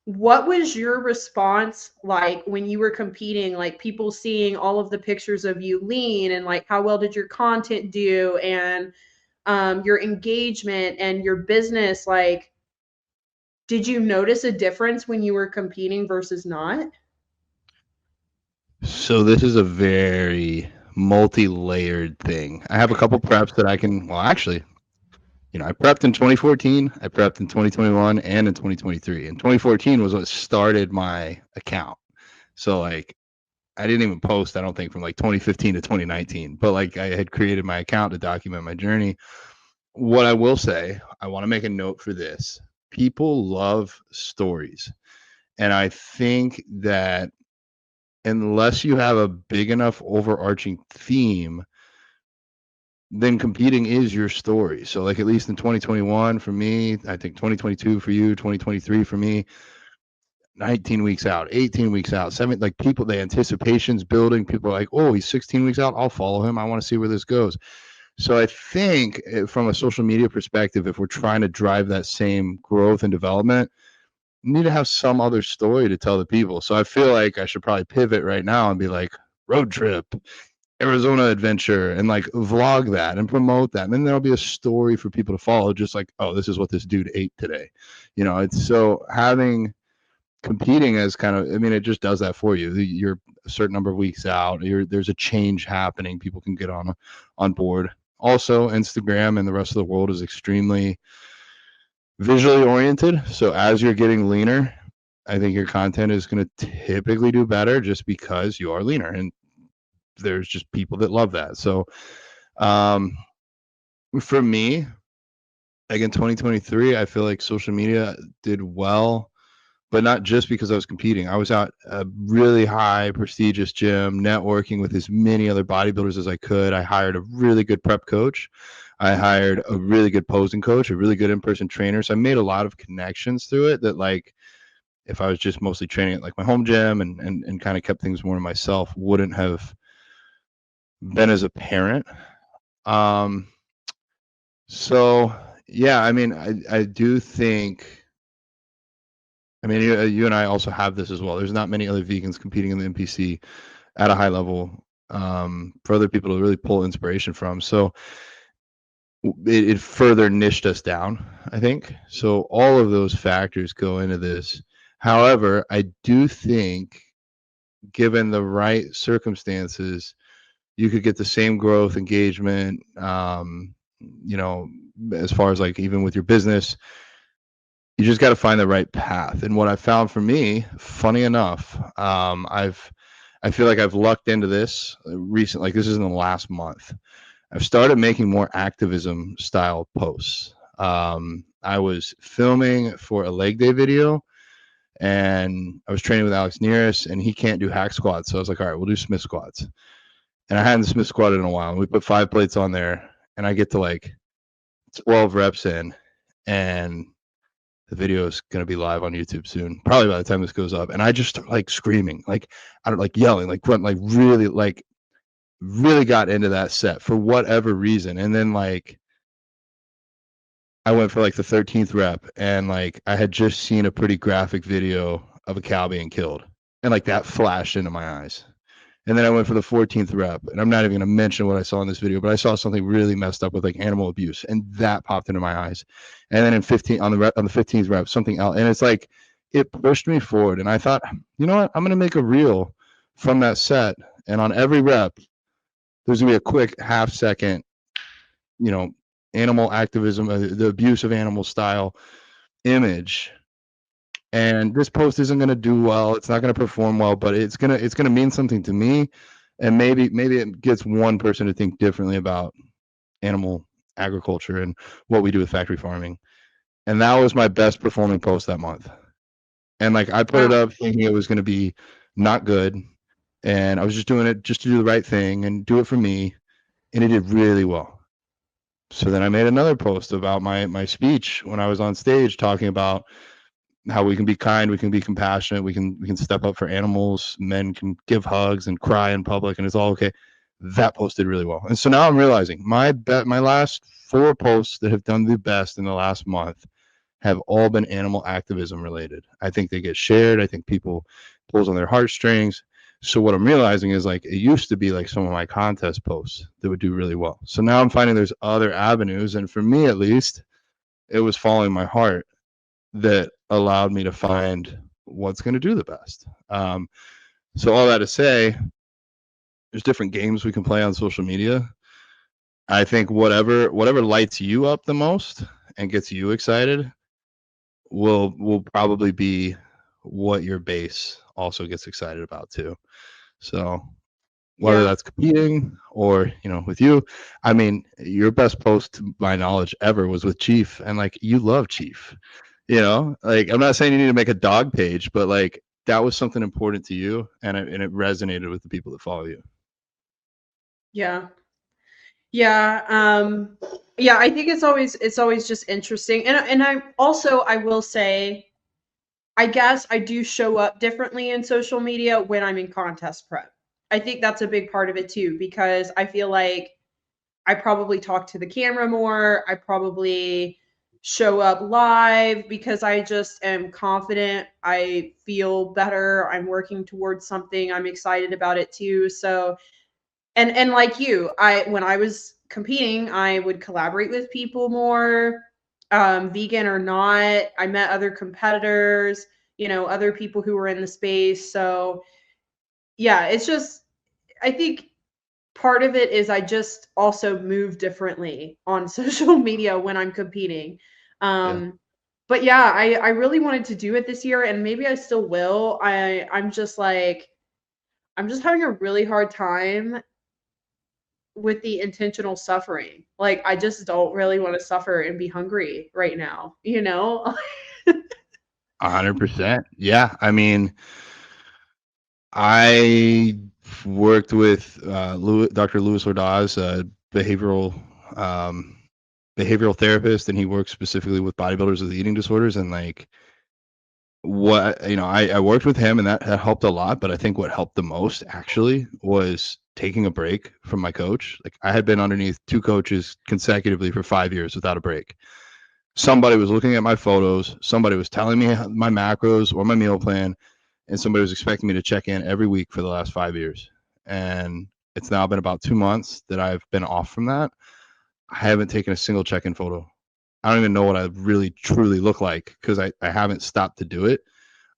what was your response like when you were competing? Like people seeing all of the pictures of you lean, and like how well did your content do, and your engagement and your business? Like, did you notice a difference when you were competing versus not? So this is a very multi-layered thing. I have a couple preps that I can, well, actually, I prepped in 2014, I prepped in 2021, and in 2023. And 2014 was what started my account. So like I didn't even post, I don't think, from like 2015 to 2019, but like I had created my account to document my journey. What I will say, I want to make a note for this. People love stories. And I think that unless you have a big enough overarching theme, then competing is your story. So like at least in 2021 for me, I think 2022 for you, 2023 for me, 19 weeks out, 18 weeks out, 7, like people, the anticipation's building. People are like, oh, he's 16 weeks out. I'll follow him. I want to see where this goes. So I think from a social media perspective, if we're trying to drive that same growth and development, you need to have some other story to tell the people. So I feel like I should probably pivot right now and be like, road trip, Arizona adventure, and like vlog that and promote that. And then there'll be a story for people to follow, just like, oh, this is what this dude ate today. It's so having competing as kind of, I mean, it just does that for you. You're a certain number of weeks out, there's a change happening. People can get on board. Also, Instagram and the rest of the world is extremely visually oriented. So as you're getting leaner, I think your content is going to typically do better just because you are leaner. And there's just people that love that. So for me, like in 2023, I feel like social media did well, but not just because I was competing. I was out a really high prestigious gym, networking with as many other bodybuilders as I could. I hired a really good prep coach. I hired a really good posing coach, a really good in-person trainer. So I made a lot of connections through it that, like, if I was just mostly training at like my home gym and kind of kept things more to myself, wouldn't have been as apparent. So yeah, I mean, I do think, I mean, you and I also have this as well. There's not many other vegans competing in the NPC at a high level for other people to really pull inspiration from. So it further niched us down, I think. So all of those factors go into this. However, I do think, given the right circumstances, you could get the same growth, engagement, as far as like even with your business. You just got to find the right path. And what I found for me, funny enough, I feel like I've lucked into this recently. Like this is in the last month. I've started making more activism style posts. I was filming for a leg day video, and I was training with Alex Nearest, and he can't do hack squats. So I was like, all right, we'll do Smith squats. And I hadn't Smith squatted in a while. And we put 5 plates on there, and I get to like 12 reps in, and the video is going to be live on YouTube soon, probably by the time this goes up. And I just start like screaming, like, I don't like yelling, like really got into that set for whatever reason. And then like I went for like the 13th rep, and like I had just seen a pretty graphic video of a cow being killed, and like that flashed into my eyes. And then I went for the 14th rep, and I'm not even going to mention what I saw in this video, but I saw something really messed up with like animal abuse, and that popped into my eyes. And then on the 15th rep, something else, and it's like it pushed me forward. And I thought, you know what, I'm going to make a reel from that set, and on every rep, there's going to be a quick half-second, animal activism, the abuse of animal style image. And this post isn't going to do well. It's not going to perform well, but it's going to mean something to me. And maybe it gets one person to think differently about animal agriculture and what we do with factory farming. And that was my best performing post that month. And like I put it up thinking it was going to be not good, and I was just doing it just to do the right thing and do it for me, and it did really well. So then I made another post about my speech when I was on stage, talking about how we can be kind, we can be compassionate, we can step up for animals, men can give hugs and cry in public, and it's all okay. That post did really well. And so now I'm realizing my last 4 posts that have done the best in the last month have all been animal activism related. I think they get shared. I think people pulls on their heartstrings. So what I'm realizing is like it used to be like some of my contest posts that would do really well. So now I'm finding there's other avenues, and for me at least, it was following my heart that allowed me to find what's going to do the best. So all that to say, there's different games we can play on social media. I think whatever lights you up the most and gets you excited will probably be what your base also gets excited about too. So whether Yeah. that's competing or with you, I mean, your best post to my knowledge ever was with Chief, and like you love Chief. Like I'm not saying you need to make a dog page, but like that was something important to you, and it resonated with the people that follow you. Yeah. Yeah. Yeah, I think it's always just interesting. And I will say, I guess I do show up differently in social media when I'm in contest prep. I think that's a big part of it too, because I feel like I probably talk to the camera more. I probably show up live because I just am confident. I feel better. I'm working towards something. I'm excited about it too. So, and like you, I when I was competing, I would collaborate with people more, vegan or not. I met other competitors, other people who were in the space. So, yeah, it's just I think part of it is I just also move differently on social media when I'm competing. Yeah. But yeah, I really wanted to do it this year, and maybe I still will. I'm just like I'm just having a really hard time with the intentional suffering. Like I just don't really want to suffer and be hungry right now, you know? 100%. Yeah. I mean, I worked with Dr. Louis Ordaz, a um, behavioral therapist, and he works specifically with bodybuilders with eating disorders. And like, I worked with him, and that helped a lot. But I think what helped the most actually was taking a break from my coach. Like, I had been underneath 2 coaches consecutively for 5 years without a break. Somebody was looking at my photos, somebody was telling me my macros or my meal plan, and somebody was expecting me to check in every week for the last 5 years. And it's now been about 2 months that I've been off from that. I haven't taken a single check-in photo. I don't even know what I really truly look like because I haven't stopped to do it.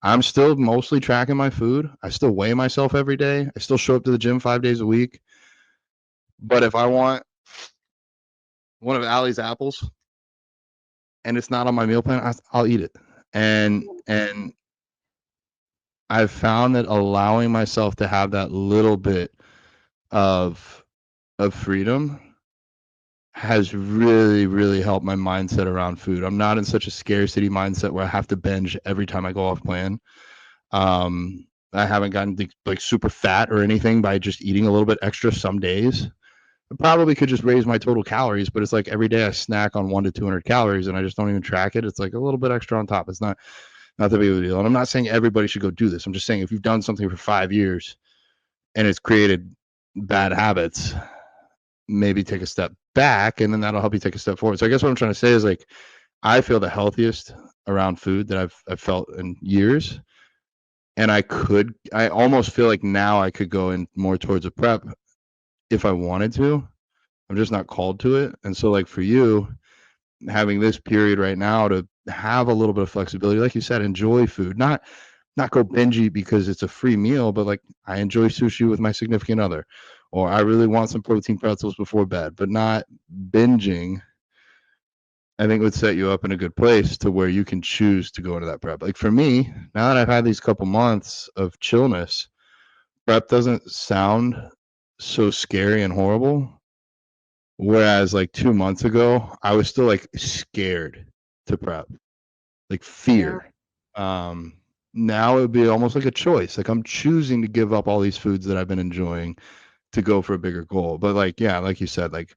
I'm still mostly tracking my food. I still weigh myself every day. I still show up to the gym 5 days a week. But if I want one of Allie's apples and it's not on my meal plan, I'll eat it. And I've found that allowing myself to have that little bit of freedom has really, really helped my mindset around food. I'm not in such a scarcity mindset where I have to binge every time I go off plan. I haven't gotten like super fat or anything by just eating a little bit extra some days. I probably could just raise my total calories, but it's like every day I snack on 1 to 200 calories and I just don't even track it. It's like a little bit extra on top. It's not that big of a deal. And I'm not saying everybody should go do this. I'm just saying if you've done something for 5 years and it's created bad habits, maybe take a step back, and then that'll help you take a step forward. So I guess what I'm trying to say is like I feel the healthiest around food that I've felt in years. And I almost feel like now I could go in more towards a prep if I wanted to. I'm just not called to it. And so like for you, having this period right now to have a little bit of flexibility, like you said, enjoy food, not go binge eat because it's a free meal, but like I enjoy sushi with my significant other, or I really want some protein pretzels before bed, but not binging. I think would set you up in a good place to where you can choose to go into that prep. Like for me, now that I've had these couple months of chillness, prep doesn't sound so scary and horrible. Whereas like 2 months ago, I was still like scared to prep, like Yeah. fear. Now it would be almost like a choice. Like I'm choosing to give up all these foods that I've been enjoying to go for a bigger goal. But like, yeah, like you said, like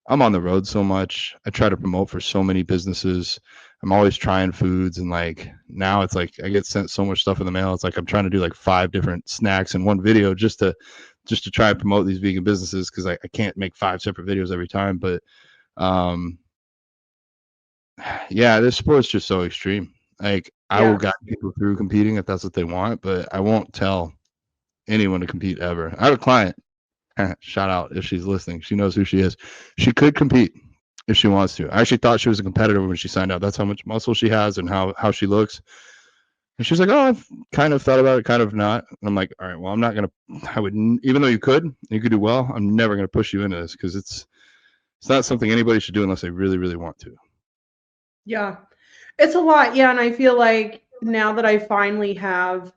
I'm on the road so much. I try to promote for so many businesses. I'm always trying foods, and like now it's like I get sent so much stuff in the mail. It's like I'm trying to do like 5 different snacks in one video just to try and promote these vegan businesses because I can't make 5 separate videos every time. But um Yeah, this sport's just so extreme. Like, I will Yeah. guide people through competing if that's what they want, but I won't tell anyone to compete ever. I have a client, shout out if she's listening. She knows who she is. She could compete if she wants to. I actually thought she was a competitor when she signed out. That's how much muscle she has and how she looks. And she's like, "Oh, I've kind of thought about it, kind of not." And I'm like, "All right, well, I'm not gonna. I would, even though you could do well. I'm never gonna push you into this because it's not something anybody should do unless they really, really want to." Yeah. It's a lot. Yeah. And I feel like now that I finally have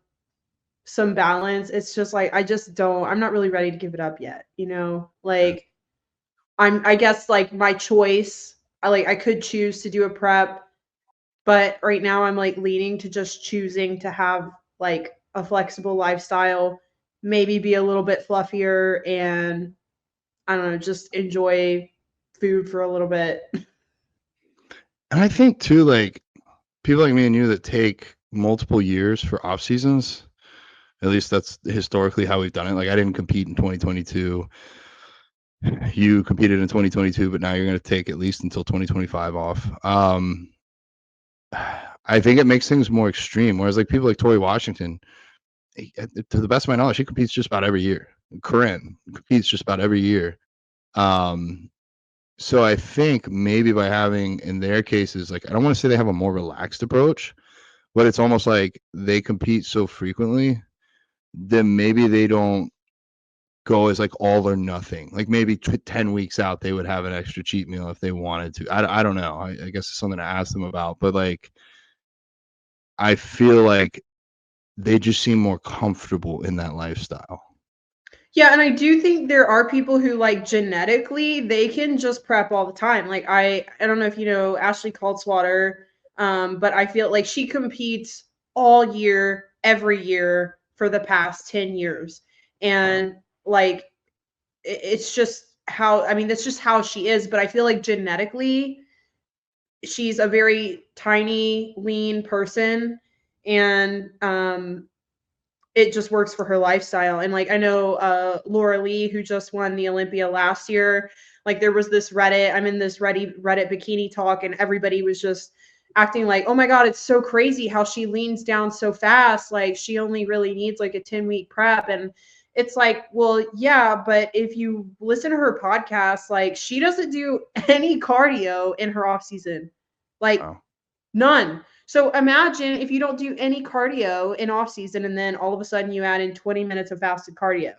some balance, it's just like I'm not really ready to give it up yet, Yeah. Like I guess like my choice, I could choose to do a prep, but right now I'm like leaning to just choosing to have like a flexible lifestyle, maybe be a little bit fluffier and I don't know, just enjoy food for a little bit. And I think too, like people like me and you that take multiple years for off seasons. At least that's historically how we've done it. Like I didn't compete in 2022. You competed in 2022, but now you're going to take at least until 2025 off. I think it makes things more extreme. Whereas like people like Tori Washington, to the best of my knowledge, she competes just about every year. Corinne competes just about every year. Um, so I think maybe by having in their cases, like I don't want to say they have a more relaxed approach, but it's almost like they compete so frequently that maybe they don't go as like all or nothing. Like maybe 10 weeks out, they would have an extra cheat meal if they wanted to. I don't know. I guess it's something to ask them about. But like, I feel like they just seem more comfortable in that lifestyle. Yeah, and I do think there are people who like genetically they can just prep all the time. Like I don't know if you know Ashley Caldswater, but I feel like she competes all year, every year for the past 10 years. Wow. And like it's just how I mean that's just how she is, but I feel like genetically she's a very tiny, lean person and it just works for her lifestyle. And like I know Laura Lee, who just won the Olympia last year, like there was this Reddit, I'm in this Reddit bikini talk, and everybody was just acting like, oh my God, it's so crazy how she leans down so fast. Like she only really needs like a 10-week prep. And it's like, well, yeah, but if you listen to her podcast, like she doesn't do any cardio in her off season. Like Wow. none. So imagine if you don't do any cardio in off season and then all of a sudden you add in 20 minutes of fasted cardio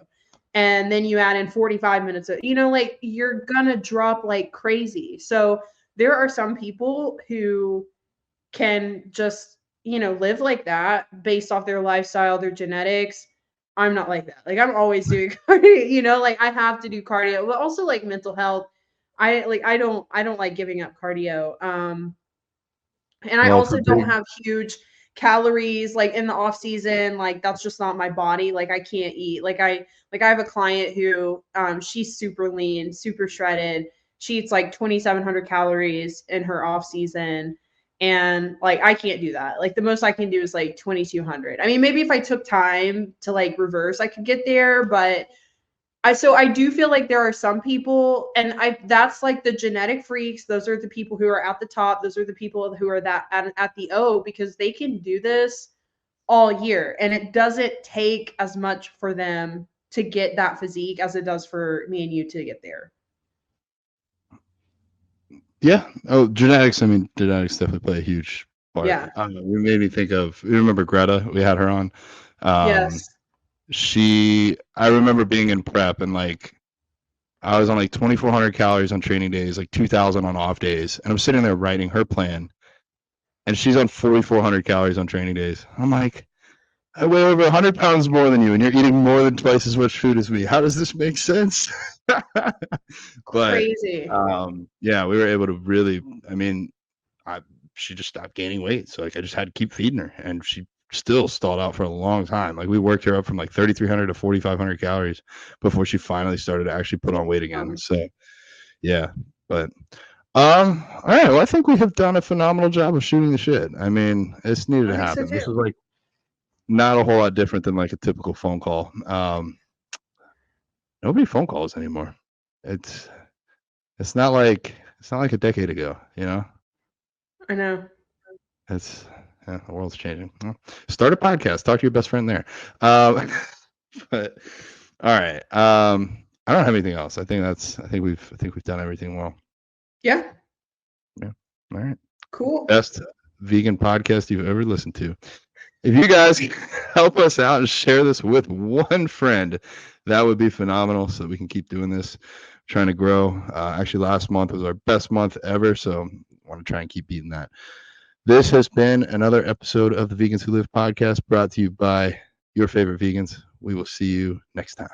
and then you add in 45 minutes of, like you're gonna drop like crazy. So there are some people who can just, live like that based off their lifestyle, their genetics. I'm not like that. Like I'm always doing cardio, like I have to do cardio, but also like mental health. I don't like giving up cardio. And I Well, for also don't big, have huge calories like in the off season. Like that's just not my body. Like I can't eat. Like I have a client who she's super lean, super shredded. She eats like 2,700 calories in her off season. And like I can't do that. Like the most I can do is like 2,200. I mean, maybe if I took time to like reverse, I could get there, but I do feel like there are some people, and I that's like the genetic freaks. Those are the people who are at the top. Those are the people who are that at the O because they can do this all year, and it doesn't take as much for them to get that physique as it does for me and you to get there. yeah. Oh, genetics. I mean, genetics definitely play a huge part. Yeah. We made me think of, you remember Greta? We had her on. Um, Yes. I remember being in prep and like, I was on like 2,400 calories on training days, like 2,000 on off days. And I'm sitting there writing her plan and she's on 4,400 calories on training days. I'm like, I weigh over 100 pounds more than you, and you're eating more than twice as much food as me. How does this make sense? But Crazy. yeah, we were able to really. I mean, I, she just stopped gaining weight, so like I just had to keep feeding her, and she still stalled out for a long time. Like we worked her up from like 3,300 to 4,500 calories before she finally started to actually put on weight again. So yeah, but all right. Well, I think we have done a phenomenal job of shooting the shit. I mean, it's needed I to think so happen. This too. was like not a whole lot different than like a typical phone call. Nobody phone calls anymore. It's it's not like a decade ago, you know? I know. It's the world's changing. Well, start a podcast. Talk to your best friend there. But all right. I don't have anything else. I think we've done everything well. Yeah. Yeah. All right. Cool. Best vegan podcast you've ever listened to. If you guys help us out and share this with one friend, that would be phenomenal so that we can keep doing this, trying to grow. Actually, last month was our best month ever, so I want to try and keep beating that. This has been another episode of the Vegans Who Live podcast brought to you by your favorite vegans. We will see you next time.